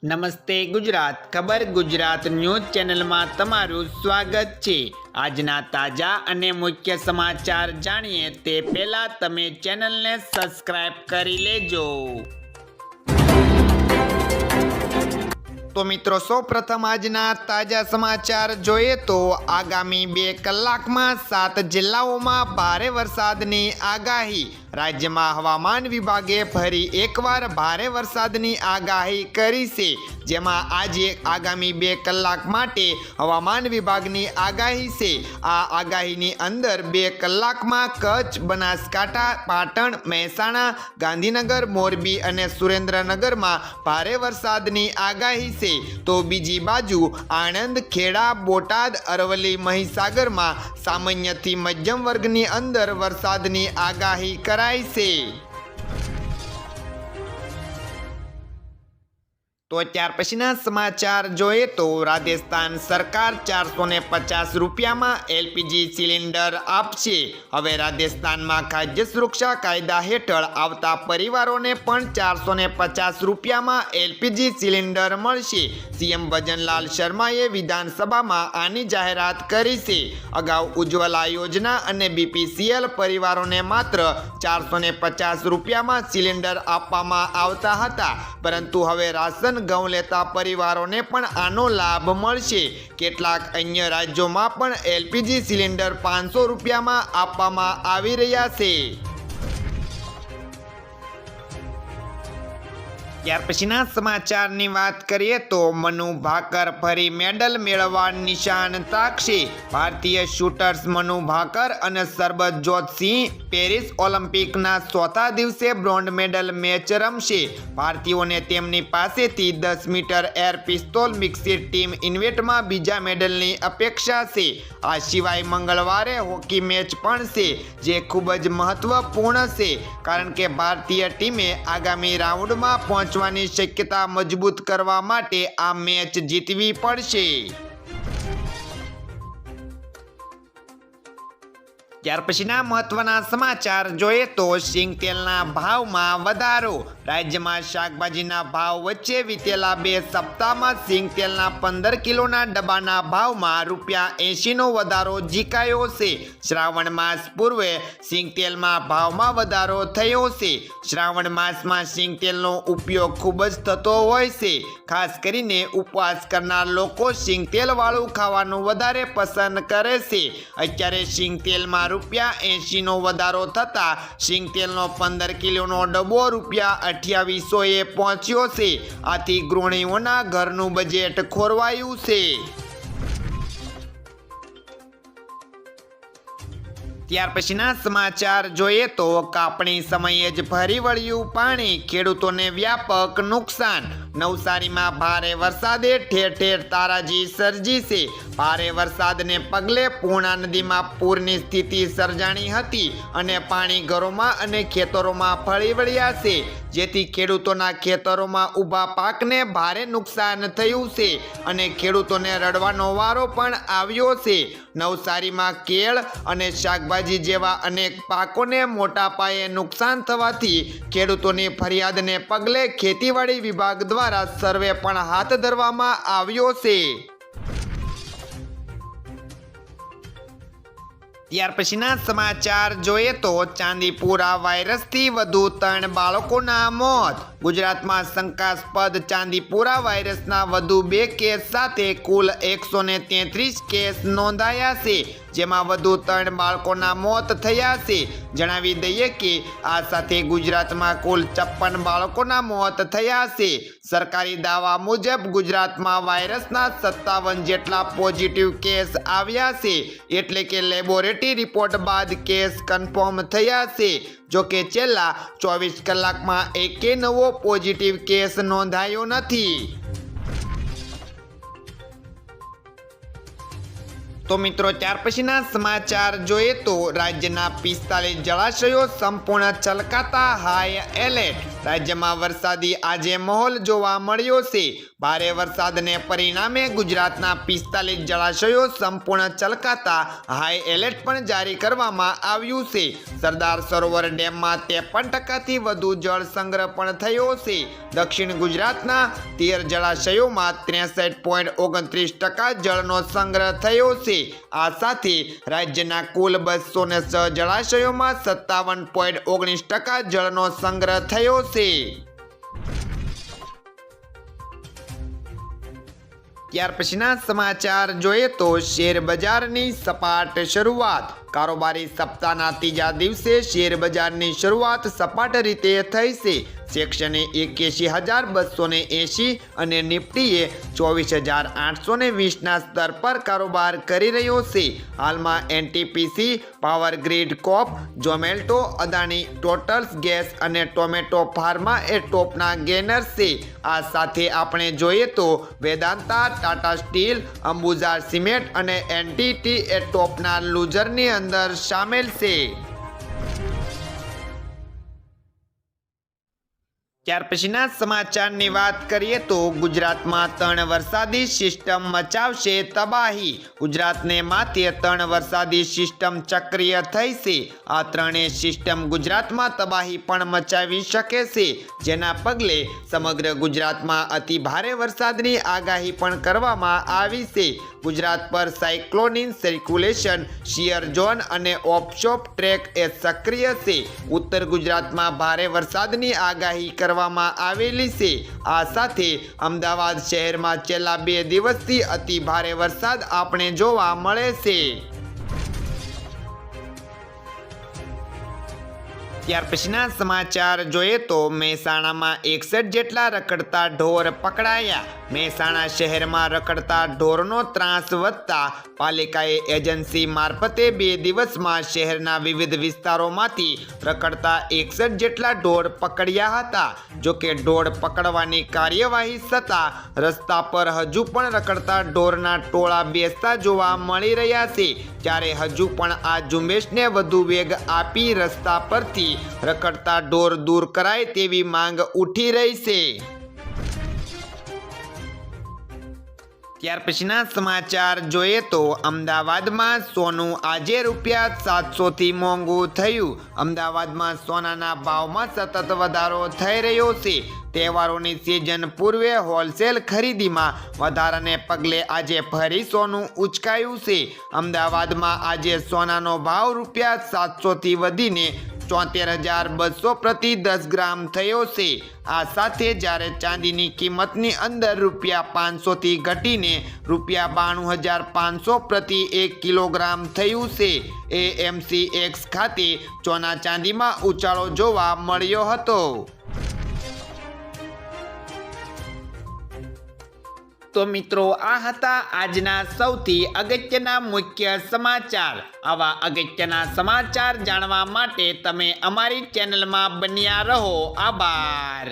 નમસ્તે ગુજરાત, ખબર ગુજરાત ન્યૂઝ ચેનલમાં તમારું સ્વાગત છે। આજના તાજા અને મુખ્ય સમાચાર જાણીએ તે પહેલા તમે ચેનલને સબસ્ક્રાઇબ કરી લેજો। તો મિત્રો સૌપ્રથમ આજના તાજા સમાચાર જોઈએ તો આગામી 2 કલાકમાં 7 જિલ્લાઓમાં ભારે વરસાદની આગાહી। રાજ્યમાં હવામાન વિભાગે ફરી એકવાર ભારે વરસાદની આગાહી કરી છે, જેમાં આજે આગામી 2 કલાક માટે હવામાન વિભાગની આગાહી છે। આ આગાહીની અંદર 2 કલાકમાં કચ્છ, બનાસકાંઠા, પાટણ, મહેસાણા, ગાંધીનગર, મોરબી અને સુરેન્દ્રનગરમાં ભારે વરસાદની આગાહી છે। તો બીજી બાજુ આણંદ, ખેડા, બોટાદ, અરવલ્લી, મહીસાગરમાં સામાન્યથી મધ્યમ વર્ગની અંદર વરસાદની આગાહી કરાઈ છે। તો ત્યાર પછીના સમાચાર જોઈએ તો રાજસ્થાન સરકાર 450 રૂપિયામાં એલપીજી સિલિન્ડર આપશે। હવે રાજસ્થાનમાં ખાદ્ય સુરક્ષા કાયદા હેઠળ આવતા પરિવારોને પણ 450 રૂપિયામાં એલપીજી સિલિન્ડર મળશે। સીએમ ભજનલાલ શર્માએ વિધાનસભામાં આની જાહેરાત કરી છે। અગાઉ ઉજ્જવલા યોજના અને બીપીસીએલ પરિવારોને માત્ર 450 રૂપિયામાં સિલિન્ડર આપવામાં આવતા હતા, પરંતુ હવે રાશન ઘઉં લેતા પરિવારોને પણ આનો લાભ મળશે। કેટલાક અન્ય રાજ્યોમાં પણ એલપીજી સિલિન્ડર 500 રૂપિયામાં આપવામાં આવી રહ્યા છે। ત્યાર પછીના સમાચારની વાત કરીએ તો મનુ ભાકર ફરી મેડલ મેળવવા નિશાન તાકશે। ભારતીય શૂટર્સ મનુ ભાકર અને સરબતજોત સિંહ પેરિસ ઓલિમ્પિકના ચોથા દિવસે બ્રોન્ઝ મેડલ મેચ રમશે। ભારતીયોને તેમની પાસેથી 10 મીટર એર પિસ્તોલ મિક્સિડ ટીમ ઇવેન્ટમાં બીજા મેડલની અપેક્ષા છે। આ સિવાય મંગળવારે હોકી મેચ પણ છે, જે ખૂબ જ મહત્વપૂર્ણ છે, કારણ કે ભારતીય ટીમે આગામી રાઉન્ડમાં પહોંચવાની શક્યતા મજબૂત કરવા માટે આ મેચ જીતવી પડશે। ત્યાર પછીના મહત્વના સમાચાર જોઈએ તો સિંગતેલના ભાવમાં વધારો। રાજ્યમાં શાકભાજીના ભાવ વચ્ચે વિતેલા 2 સપ્તાહમાં સિંગતેલના 15 કિલોના ડબ્બાના ભાવમાં ₹80નો વધારો ઝીકાયો છે। શ્રાવણ માસ પૂર્વે સિંગતેલમાં ભાવમાં વધારો થયો છે। શ્રાવણ માસમાં સિંગતેલનો ઉપયોગ ખૂબ જ થતો હોય છે। ખાસ કરીને ઉપવાસ કરનાર લોકો સિંગતેલવાળું ખાવાનું વધારે પસંદ કરે છે। અત્યારે સિંગતેલમાં ₹80નો વધારો થતાં સિંગતેલનો 15 કિલોનો ડબ્બો ₹2800એ પહોંચ્યો છે। આથી ગૃહિણીઓના ઘરનું બજેટ ખોરવાયું છે। ત્યાર પછીના સમાચાર જોઈએ તો કાપણી સમયે જ ફરી વળ્યું પાણી, ખેડૂતોને વ્યાપક નુકસાન। નવસારીમાં ભારે વરસાદે ઠેર ઠેર તારાજી સર્જી છે। ભારે વરસાદને પગલે પૂર્ણા નદીમાં પૂરની સ્થિતિ સર્જાણી હતી અને પાણી ઘરોમાં અને ખેતરોમાં ફરી વળ્યા છે, જેથી ખેડૂતોના ખેતરોમાં ઊભા પાકને ભારે નુકસાન થયું છે અને ખેડૂતોને રડવાનો વારો પણ આવ્યો છે। નવસારીમાં કેળ અને શાકભાજી જેવા અનેક પાકોને મોટા પાયે નુકસાન થવાથી ખેડૂતોની ફરિયાદને પગલે ખેતીવાડી વિભાગ દ્વારા સર્વે પણ હાથ ધરવામાં આવ્યો છે। ત્યાર પછીના સમાચાર જોઈએ તો ચાંદીપુરા વાયરસથી વધુ 3 બાળકોના મોત। ગુજરાતમાં શંકાસ્પદ ચાંદીપુરા વાયરસના વધુ 2 કેસ સાથે કુલ 133 કેસ નોંધાયા છે, જેમાં વધુ 3 બાળકોના મોત થયા છે। જણાવી દઈએ કે આ સાથે ગુજરાતમાં કુલ 56 બાળકોના મોત થયા છે। સરકારી દાવા મુજબ ગુજરાતમાં વાયરસના 57 જેટલા પોઝિટિવ કેસ આવ્યા છે, એટલે કે લેબોરેટરી રિપોર્ટ બાદ કેસ કન્ફર્મ થયા છે। જોકે છેલ્લા 24 કલાકમાં એકે નવો પોઝિટિવ કેસ નોંધાયો નથી। તો મિત્રો ત્યાર પછીના સમાચાર જોઈએ તો રાજ્યના 45 જળાશયો સંપૂર્ણ છલકાતા હાઈ એલર્ટ। રાજ્યમાં વરસાદી આજે માહોલ જોવા મળ્યો છે। ભારે વરસાદને પરિણામે ગુજરાતના 45 જળાશયો સંપૂર્ણ છલકાતા હાઈ એલર્ટ પણ જારી કરવામાં આવ્યું છે. સરદાર સરોવર ડેમમાં 53% વધુ જળ સંગ્રહ પણ થયો છે. દક્ષિણ ગુજરાતના 13 જળાશયોમાં 63.29% જળનો સંગ્રહ થયો છે. આ સાથે રાજ્યના કુલ 206 જળાશયોમાં 57.19% જળનો સંગ્રહ થયો છે. ત્યાર પછીના સમાચાર જોઈએ તો શેર બજારની સપાટ શરૂઆત. કારોબારી સપ્તાહના ત્રીજા દિવસે શેર બજારની શરૂઆત સપાટ રીતે થઈ છે. સેક્શને 81,280 અને નિફ્ટીએ 24,820ના સ્તર પર કારોબાર કરી રહ્યો છે. હાલમાં એનટીપીસી, પાવર ગ્રીડ કોપ, ઝોમેટો, અદાણી ટોટલ્સ ગેસ અને ટોમેટો ફાર્મા એ ટોપના ગેનર્સ છે. આ સાથે આપણે જોઈએ તો વેદાંતા, ટાટા સ્ટીલ, અંબુજા સિમેન્ટ અને એનટીટી એ ટોપના લૂઝરની અંદર સામેલ છે. ત્યાર પછીના સમાચારની વાત કરીએ તો ગુજરાતમાં 3 વરસાદી સિસ્ટમ મચાવશે તબાહી. ગુજરાતને માથે 3 વરસાદી સિસ્ટમ સક્રિય થઈ છે. આ ત્રણેય સિસ્ટમ ગુજરાતમાં તબાહી પણ મચાવી શકે છે, જેના પગલે સમગ્ર ગુજરાતમાં અતિ ભારે વરસાદની આગાહી પણ કરવામાં આવી છે. ગુજરાત પર સાયક્લોનિક સર્ક્યુલેશન, શિયર ઝોન અને ઓફશોર ટ્રેક એ સક્રિય છે. ઉત્તર ગુજરાતમાં ભારે વરસાદની આગાહી કરવામાં આવેલી છે. આ સાથે અમદાવાદ શહેરમાં છેલ્લા 2 દિવસથી અતિ ભારે વરસાદ આપણે જોવા મળે છે. ત્યાર પછીના સમાચાર જોઈએ તો મહેસાણામાં 61 જેટલા રખડતા ઢોર પકડાયા. મહેસાણા શહેરમાં રખડતા ઢોરનો ત્રાસ વધતા પાલિકાએ એજન્સી મારફતે 2 દિવસમાં શહેરના વિવિધ વિસ્તારોમાંથી રખડતા 61 જેટલા ઢોર પકડ્યા હતા. જોકે ઢોર પકડવાની કાર્યવાહી છતાં રસ્તા પર હજુ પણ રખડતા ઢોરના ટોળા બેસતા જોવા મળી રહ્યા છે. ત્યારે હજુ પણ આ ઝુંબેશને વધુ વેગ આપી રસ્તા પરથી રખડતા ઢોર દૂર કરાય તેવી માંગ ઉઠી રહી છે. ત્યાર પછીના સમાચાર જોઈએ તો અમદાવાદમાં સોનું આજે ₹700 થી મોંઘું થયું. અમદાવાદમાં સોનાના ભાવમાં સતત વધારો થઈ રહ્યો છે. તહેવારોની સિઝન પૂર્વે હોલસેલ ખરીદીમાં વધારાને પગલે આજે ફરી સોનું ઉંચકાયું છે. અમદાવાદમાં આજે સોનાનો ભાવ ₹700 થી વધીને 74,200 પ્રતિ 10 ગ્રામ થયો છે. આ સાથે જ્યારે ચાંદીની કિંમતની અંદર ₹500 થી ઘટીને ₹92,500 પ્રતિ 1 કિલોગ્રામ થયું છે. એએમસીએક્સ ખાતે સોના ચાંદીમાં ઉછાળો જોવા મળ્યો હતો. તો મિત્રો, આ હતા આજના સૌથી અગત્યના મુખ્ય સમાચાર. આવા અગત્યના સમાચાર જાણવા માટે તમે અમારી ચેનલમાં બન્યા રહો. આભાર.